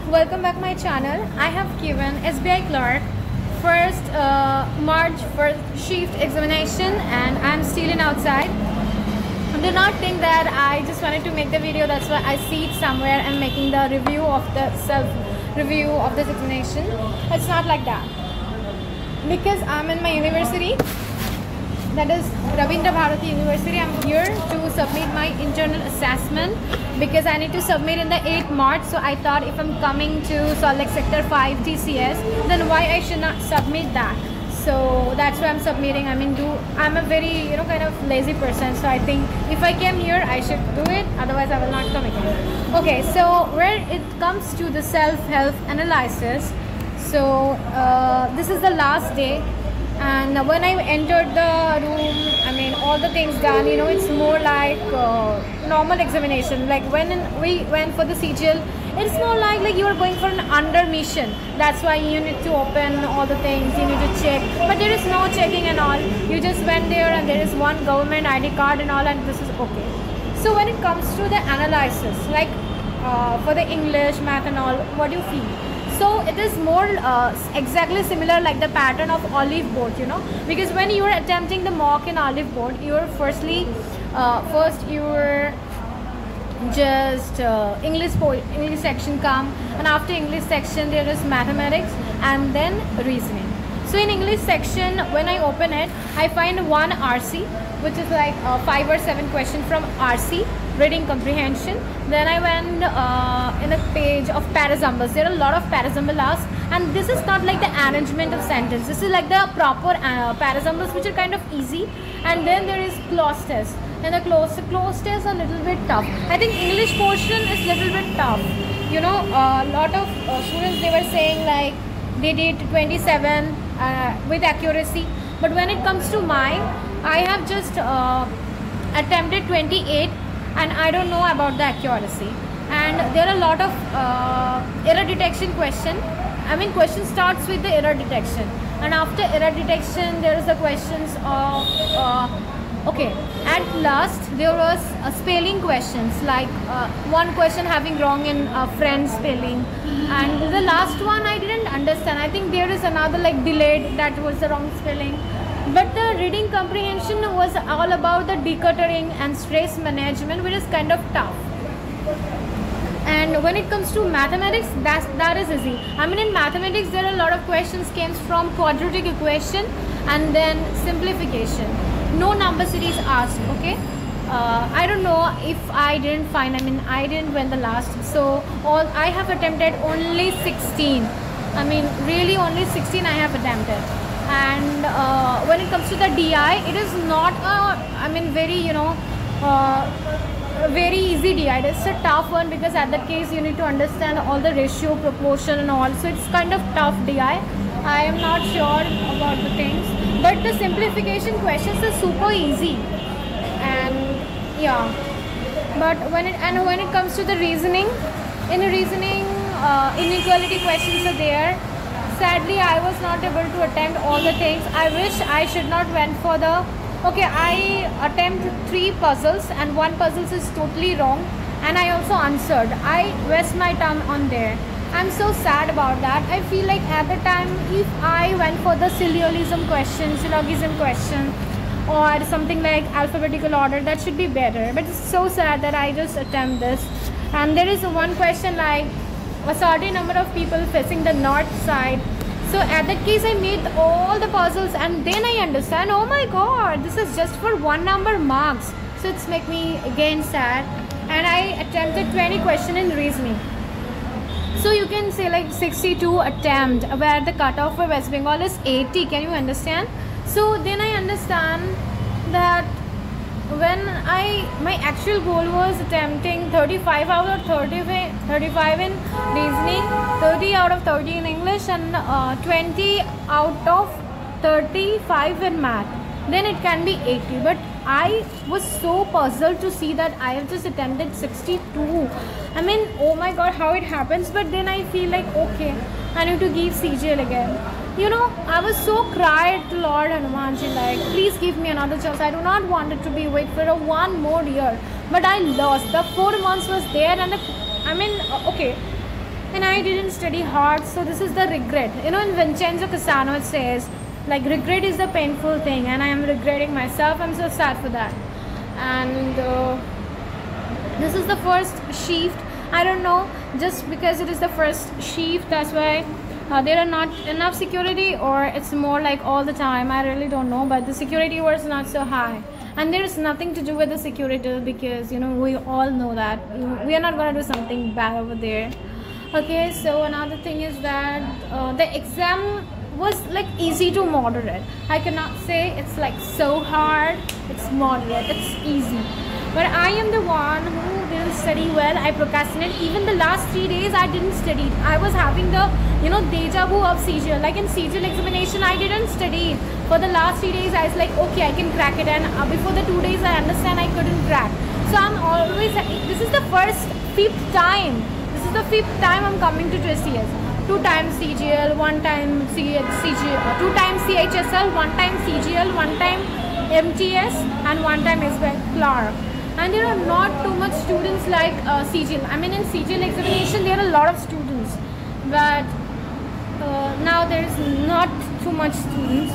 welcome back my channel. I have given SBI clerk first March first shift examination and I'm still in outside. Do not think that I just wanted to make the video, that's why I see it somewhere and making the review of the self-review of this examination. It's not like that. Because I'm in my university, that is Rabindra Bharati University. I'm here to submit my internal assessment because I need to submit in the 8th March. So I thought if I'm coming to Salt Lake Sector 5 TCS, then why I should not submit that? So that's why I'm submitting. I'm a very kind of lazy person, so I think if I came here I should do it, otherwise I will not come again. Okay, so where it comes to the self-help analysis, so this is the last day, and when I entered the room, all the things done, it's more like normal examination. Like when we went for the CGL, it's more like you are going for an under mission. That's why you need to open all the things, you need to check, but there is no checking and all. You just went there and there is one government ID card and all, and this is okay. So when it comes to the analysis, like for the English, math and all, what do you feel? So it is more exactly similar like the pattern of Olive Board, because when you are attempting the mock in Olive Board, you are first you are just English section come, and after English section there is mathematics and then reasoning. So in English section, when I open it, I find one RC, which is like 5 or 7 questions from RC, reading comprehension. Then I went in a page of paraxamples. There are a lot of paraxamples asked, and this is not like the arrangement of sentence. This is like the proper paraxamples, which are kind of easy. And then there is clause test, and the clause test are a little bit tough. I think English portion is a little bit tough. A lot of students, they were saying like they did 27 with accuracy, but when it comes to mine, I have just attempted 28, and I don't know about the accuracy. And there are a lot of error detection question. Question starts with the error detection, and after error detection there is the questions of okay, at last there was spelling questions, like one question having wrong in friend spelling, and the last one I didn't understand. I think there is another like delayed, that was the wrong spelling. But the reading comprehension was all about the decluttering and stress management, which is kind of tough. And when it comes to mathematics, that is easy. In mathematics there are a lot of questions came from quadratic equation and then simplification. No number series asked. Okay, I don't know if I didn't find. I didn't win the last, so I have attempted only 16. Really only 16 I have attempted. And when it comes to the DI, it is not very easy DI. It's a tough one because at that case you need to understand all the ratio, proportion and all. So it's kind of tough DI. I am not sure about the things, but the simplification questions are super easy. And yeah, but when it comes to the reasoning, in reasoning inequality questions are there. Sadly, I was not able to attempt all the things. I wish I should not went for the... Okay, I attempted 3 puzzles and 1 puzzle is totally wrong, and I also answered. I waste my time on there. I'm so sad about that. I feel like at the time, if I went for the syllogism question or something like alphabetical order, that should be better. But it's so sad that I just attempt this. And there is one question like a certain number of people facing the north side. So at that case I made all the puzzles, and then I understand, oh my god, this is just for 1 number marks. So it's make me again sad. And I attempted 20 questions in reasoning. So you can say like 62 attempt, where the cutoff for West Bengal is 80. Can you understand? So then I understand that when my actual goal was attempting 35 out of 35 in reasoning, 30 out of 30 in English, and 20 out of 35 in math, then it can be 80. But I was so puzzled to see that I have just attempted 62. Oh my god, how it happens. But then I feel like, okay, I need to give CGL again. I was so cried to Lord Hanumanji, like, please give me another chance. I do not want it to be wait for 1 more year. But I lost. The 4 months was there, and okay, and I didn't study hard. So this is the regret. You know, in Vincenzo Cassano it says, like, regret is the painful thing, and I am regretting myself. I'm so sad for that. And this is the first shift. I don't know, just because it is the first shift, that's why there are not enough security, or it's more like all the time. I really don't know, but the security was not so high. And there is nothing to do with the security, because you know, we all know that we are not going to do something bad over there. Okay, so another thing is that the exam was like easy to moderate. I cannot say it's like so hard. It's moderate, it's easy. But I am the one who didn't study well. I procrastinated. Even the last 3 days I didn't study. I was having the, you know, deja vu of CGL. Like in CGL examination, I didn't study. For the last 3 days I was like, okay, I can crack it. And before the 2 days I understand I couldn't crack. So I'm always, this is the fifth time. This is the fifth time I'm coming to TCS. 2 times CGL, 1 time CGL, 2 times CHSL, 1 time CGL, 1 time MTS, and 1 time SBI Clark. And there are not too much students like CGL. I mean, in CGL examination there are a lot of students, but now there is not too much students.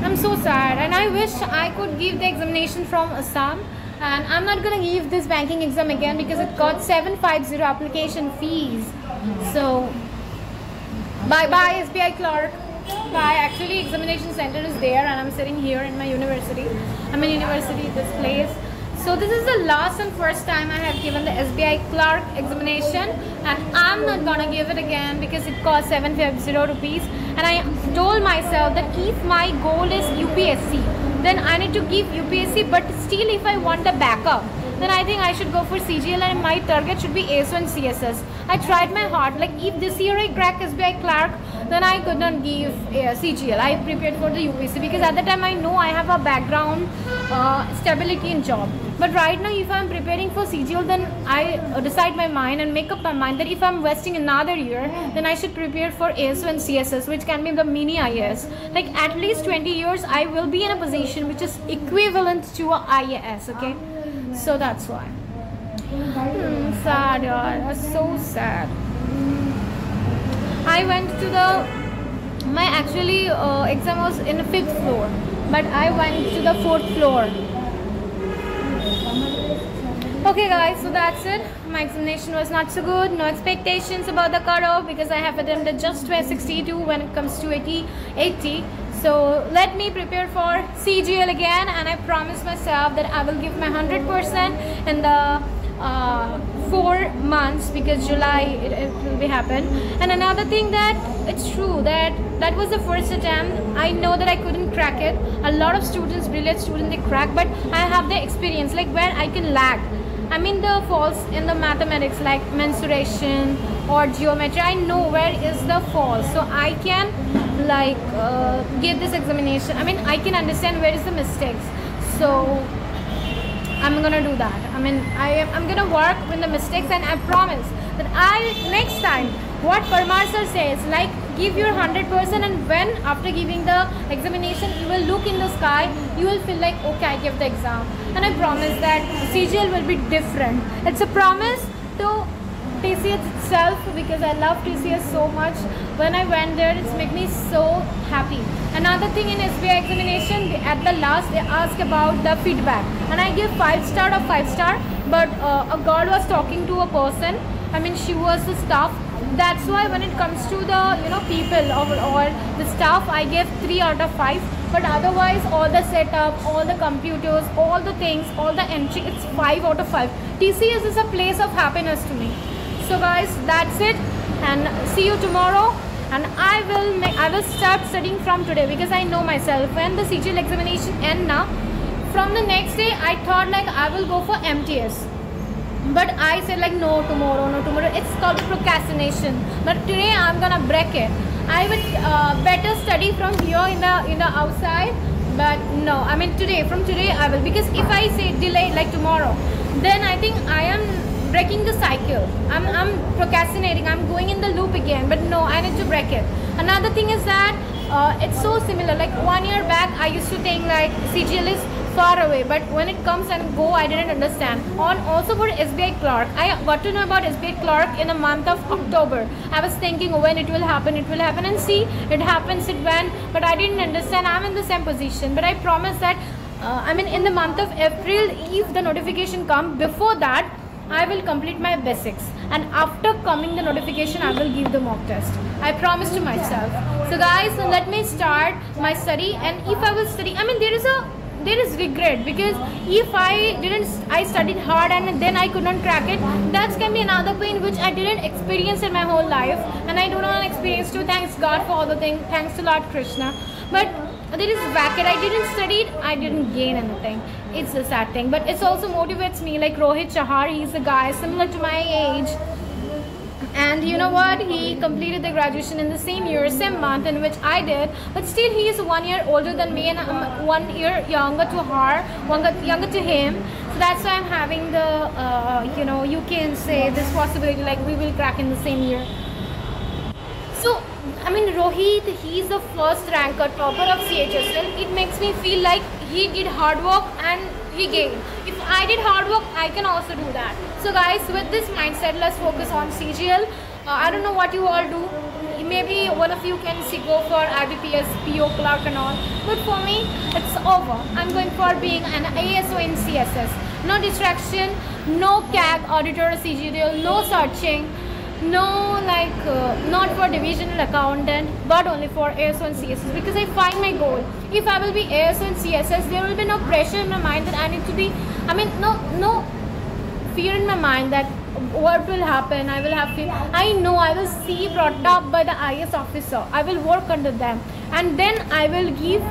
I'm so sad, and I wish I could give the examination from Assam. And I'm not gonna give this banking exam again because it got 750 application fees. So bye bye SBI Clark. Bye. Actually, examination center is there, and I'm sitting here in my university. I'm in university, this place. So this is the last and first time I have given the SBI Clark examination, and I'm not gonna give it again because it cost 750 rupees. And I told myself that if my goal is UPSC, then I need to give UPSC, but still if I want the backup, then I think I should go for CGL, and my target should be ASO and CSS. I tried my heart. Like, if this year I crack SBI Clark, then I could not give CGL. I prepared for the UPSC because at the time I know I have a background stability in job. But right now, if I'm preparing for CGL, then I decide my mind and make up my mind that if I'm wasting another year, then I should prepare for ASO and CSS, which can be the mini IAS. Like, at least 20 years, I will be in a position which is equivalent to a IAS. Okay, so that's why. Sad, yaar. That's so sad. I went to my actually exam was in the 5th floor, but I went to the 4th floor. Okay guys, so that's it. My examination was not so good. No expectations about the cutoff because I have attempted just 62 when it comes to 80. So let me prepare for CGL again, and I promise myself that I will give my 100% in the 4 months, because July it will be happen. And another thing, that it's true that was the first attempt. I know that I couldn't crack it. A lot of students, brilliant students, they crack, but I have the experience like where I can lag. I mean, the faults in the mathematics like mensuration or geometry, I know where is the fault, so I can like give this examination. I mean, I can understand where is the mistakes, so I'm gonna do that. I mean, I'm gonna work with the mistakes, and I promise that next time what Parmar sir says, like, give your 100%, and when after giving the examination you will look in the sky, you will feel like, okay, I gave the exam. And I promise that CGL will be different. It's a promise to TCS itself, because I love TCS so much. When I went there, it's made me so happy. Another thing, in SBI examination, at the last they ask about the feedback, and I give 5 star of 5 star, but a girl was talking to a person. I mean, she was the staff. That's why when it comes to the people or the staff, I gave 3 out of 5. But otherwise, all the setup, all the computers, all the things, all the entry, it's 5 out of 5. TCS is a place of happiness to me. So guys, that's it, and see you tomorrow. And I will start studying from today, because I know myself when the CGL examination end now, from the next day I thought like I will go for MTS. But I said like no tomorrow. It's called procrastination. But today I'm gonna break it. I will better study from here in the outside. But no, I mean from today I will, because if I say delay like tomorrow, then I think I am breaking the cycle. I'm procrastinating. I'm going in the loop again. But no, I need to break it. Another thing is that it's so similar. Like 1 year back, I used to think like CGL is far away, but when it comes and go, I didn't understand. On also for SBI clerk, I got to know about SBI clerk in the month of October. I was thinking when it will happen, and see, it happens, it went, but I didn't understand. I'm in the same position, but I promise that in the month of April, if the notification come, before that I will complete my basics, and after coming the notification I will give the mock test. I promise to myself. So guys, let me start my study, and if I will study, there is regret, because if I studied hard and then I could not crack it, that can be another pain which I didn't experience in my whole life, and I do not experience too. Thanks God for all the things, thanks to Lord Krishna. But there is bracket, I didn't study it, I didn't gain anything. It's a sad thing, but it also motivates me, like Rohit Chahar, he's a guy similar to my age, and you know what, he completed the graduation in the same year, same month in which I did, but still he is 1 year older than me, and I'm 1 year younger to younger to him. So that's why I'm having the you can say this possibility, like we will crack in the same year. So Rohit, he's the first ranker, topper of CHSL. It makes me feel like he did hard work and he gained. If I did hard work, I can also do that. So guys, with this mindset, let's focus on CGL. I don't know what you all do. Maybe one of you can go for IBPS, PO clerk and all. But for me, it's over. I'm going for being an ASO in CSS. No distraction, no CAG, auditor, CGL, no searching. No, not for divisional accountant, but only for ASO and CSS, because I find my goal. If I will be ASO and CSS, there will be no pressure in my mind that I need to be, no fear in my mind that what will happen, I will have fear. I know I will see brought up by the IS officer. I will work under them, and then I will give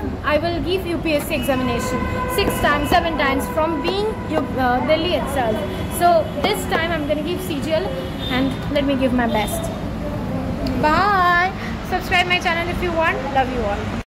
UPSC examination 6 times, 7 times from being Delhi itself. So this time I'm going to give CGL, and let me give my best. Bye. Subscribe my channel if you want. Love you all.